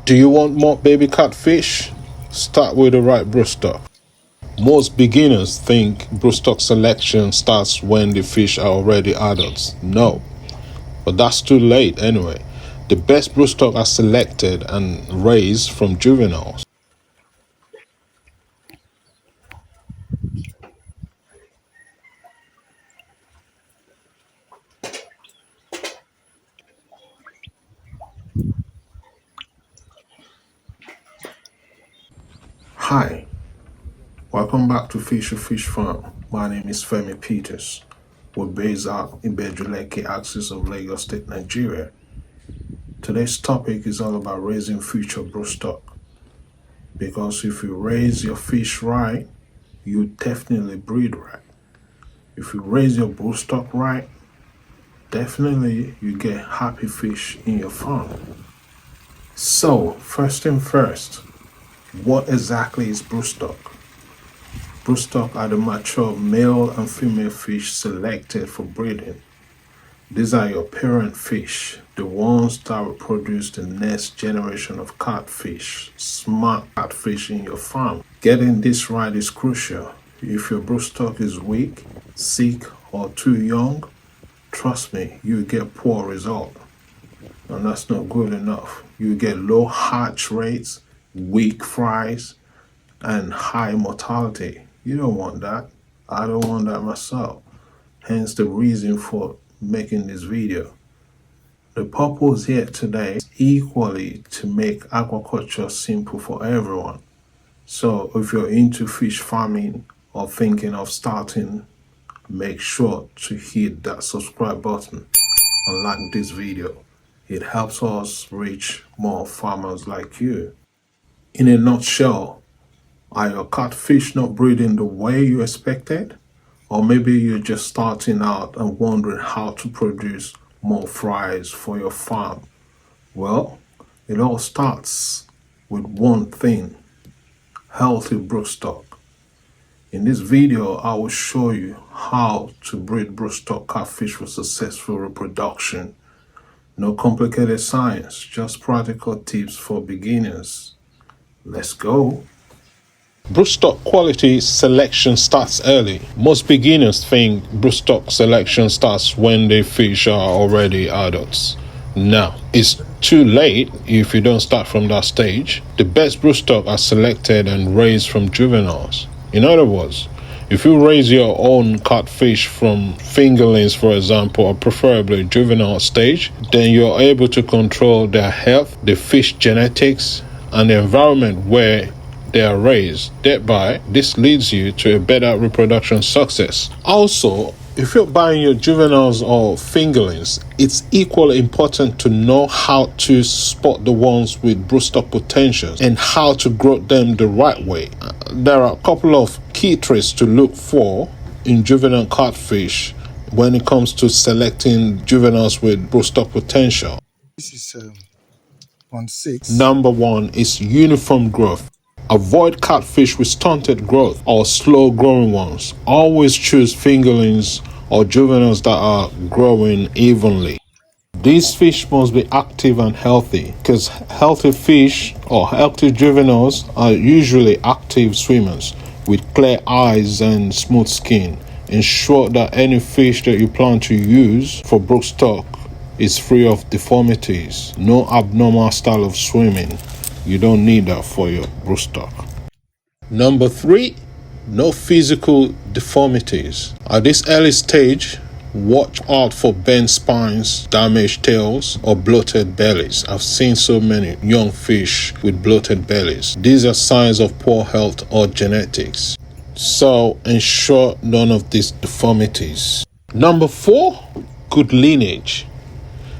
Do you want more baby catfish? Start with the right broodstock. Most beginners think broodstock selection starts when the fish are already adults. No, but that's too late anyway. The best broodstock are selected and raised from juveniles. Hi, welcome back to Fish Farm. My name is Femi Peters. We're based out in Bejuleke, axis of Lagos State, Nigeria. Today's topic is all about raising future broodstock. Because if you raise your fish right, you definitely breed right. If you raise your broodstock right, definitely you get happy fish in your farm. So, first thing first, what exactly is broodstock? Broodstock are the mature male and female fish selected for breeding. These are your parent fish, the ones that will produce the next generation of catfish, smart catfish in your farm. Getting this right is crucial. If your broodstock is weak, sick, or too young, trust me, you get poor result. And that's not good enough. You get low hatch rates, weak fries, and high mortality. You don't want that. I don't want that myself. Hence the reason for making this video. The purpose here today is equally to make aquaculture simple for everyone. So if you're into fish farming or thinking of starting, make sure to hit that subscribe button and like this video. It helps us reach more farmers like you. In a nutshell, are your catfish not breeding the way you expected? Or maybe you're just starting out and wondering how to produce more fries for your farm. Well, it all starts with one thing: healthy broodstock. In this video, I will show you how to breed broodstock catfish for successful reproduction. No complicated science, just practical tips for beginners. Let's go. Broodstock quality selection starts early. Most beginners think broodstock selection starts when the fish are already adults. Now, it's too late if you don't start from that stage. The best broodstock are selected and raised from juveniles. In other words, if you raise your own catfish from fingerlings, for example, or preferably juvenile stage, then you're able to control their health, the fish genetics, and the environment where they are raised. Thereby, this leads you to a better reproduction success. Also, if you're buying your juveniles or fingerlings, it's equally important to know how to spot the ones with broodstock potential and how to grow them the right way. There are a couple of key traits to look for in juvenile catfish when it comes to selecting juveniles with broodstock potential. This is on 6. Number 1 is uniform growth. Avoid catfish with stunted growth or slow growing ones. Always choose fingerlings or juveniles that are growing evenly. These fish must be active and healthy, because healthy fish or healthy juveniles are usually active swimmers with clear eyes and smooth skin. Ensure that any fish that you plan to use for broodstock is free of deformities. No abnormal style of swimming. You don't need that for your broodstock. Number 3, no physical deformities. At this early stage, watch out for bent spines, damaged tails, or bloated bellies. I've seen so many young fish with bloated bellies. These are signs of poor health or genetics. So ensure none of these deformities. Number 4, good lineage.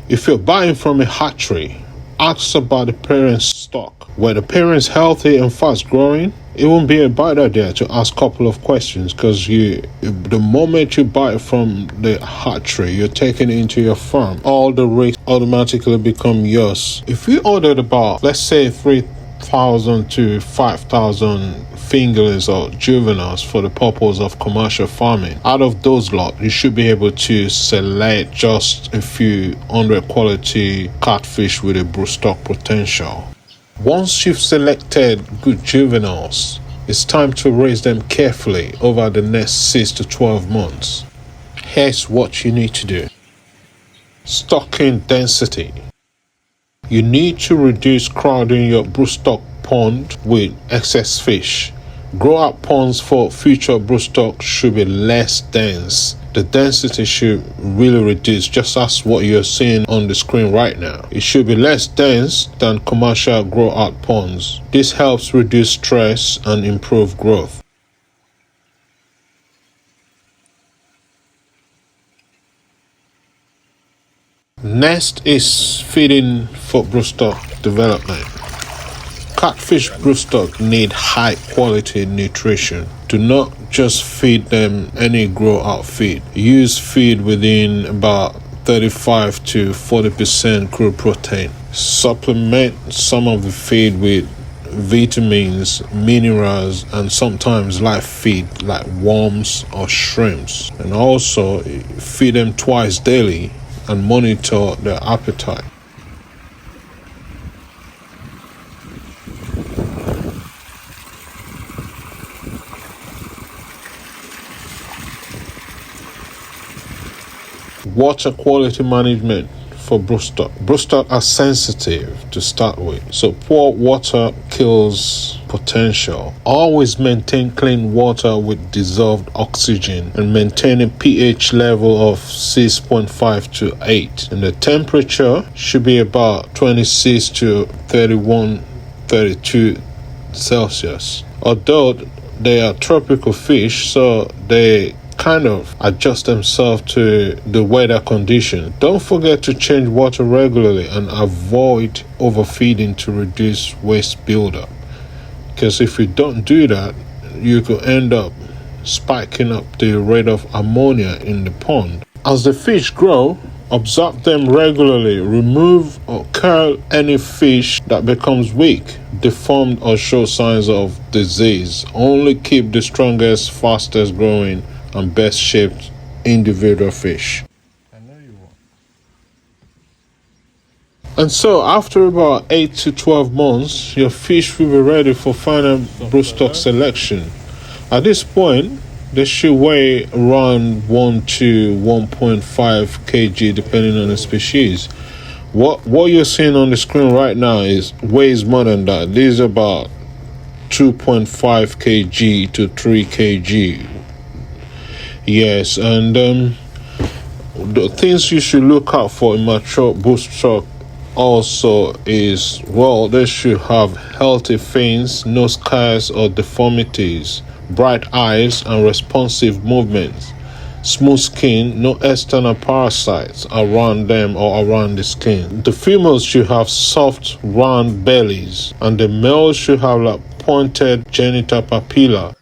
If you're buying from a hatchery, ask about the parent's stock. Were the parents healthy and fast growing? It won't be a bad idea to ask a couple of questions, because the moment you buy it from the hatchery, you're taking it into your farm. All the risks automatically become yours. If you ordered about, let's say, 3,000 to 5,000 fingerlings or juveniles for the purpose of commercial farming, out of those lot, you should be able to select just a few hundred quality catfish with a broodstock potential. Once you've selected good juveniles, it's time to raise them carefully over the next 6 to 12 months. Here's what you need to do. Stocking density. You need to reduce crowding your broodstock pond with excess fish. Grow-out ponds for future broodstock should be less dense. The density should really reduce, just as what you're seeing on the screen right now. It should be less dense than commercial grow-out ponds. This helps reduce stress and improve growth. Next is feeding for broodstock development. Catfish broodstock need high quality nutrition. Do not just feed them any grow out feed. Use feed within about 35 to 40% crude protein. Supplement some of the feed with vitamins, minerals, and sometimes live feed like worms or shrimps. And also feed them twice daily and monitor their appetite. Water quality management for broodstock. Broodstock are sensitive to start with, so poor water kills potential. Always maintain clean water with dissolved oxygen and maintain a pH level of 6.5 to 8. And the temperature should be about 26 to 31, 32 Celsius. Although they are tropical fish, so they kind of adjust themselves to the weather condition. Don't forget to change water regularly and avoid overfeeding to reduce waste buildup. Because if you don't do that, you could end up spiking up the rate of ammonia in the pond. As the fish grow, observe them regularly. Remove or kill any fish that becomes weak, deformed, or shows signs of disease. Only keep the strongest, fastest growing, and best shaped individual fish. I know you won't. And so after about 8 to 12 months, your fish will be ready for final broodstock selection. At this point, they should weigh around 1 to 1.5 kg depending on the species. What you're seeing on the screen right now weighs more than that. This is about 2.5 kg to 3 kg. Yes, and the things you should look out for in mature broodstock also is, well, they should have healthy fins, no scars or deformities, bright eyes and responsive movements, smooth skin, no external parasites around them or around the skin. The females should have soft, round bellies, and the males should have like pointed genital papilla.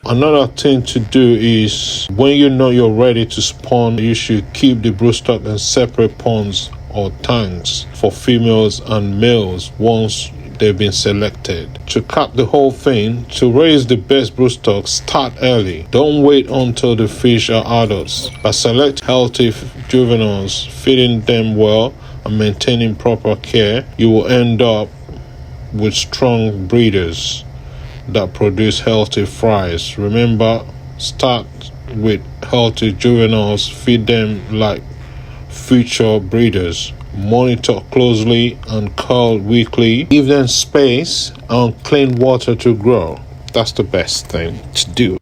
Another thing to do is when you know you're ready to spawn, you should keep the broodstock in separate ponds or tanks for females and males once they've been selected. To cap the whole thing, to raise the best broodstock, start early. Don't wait until the fish are adults. By select healthy juveniles, feeding them well, and maintaining proper care, you will end up with strong breeders that produce healthy fries. Remember, start with healthy juveniles, feed them like future breeders, monitor closely and cull weekly, give them space and clean water to grow. That's the best thing to do.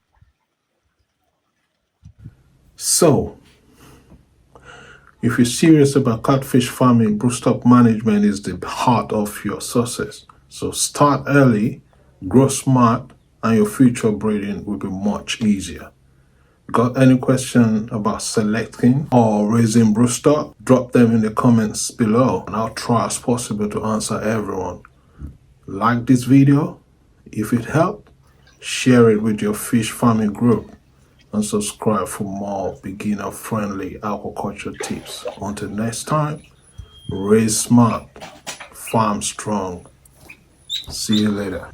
So, if you're serious about catfish farming, broodstock management is the heart of your success. So start early, grow smart, and your future breeding will be much easier. Got any question about selecting or raising broodstock? Drop them in the comments below and I'll try as possible to answer everyone. Like this video if it helped, share it with your fish farming group, and subscribe for more beginner friendly aquaculture tips. Until next time, raise smart, farm strong. See you later.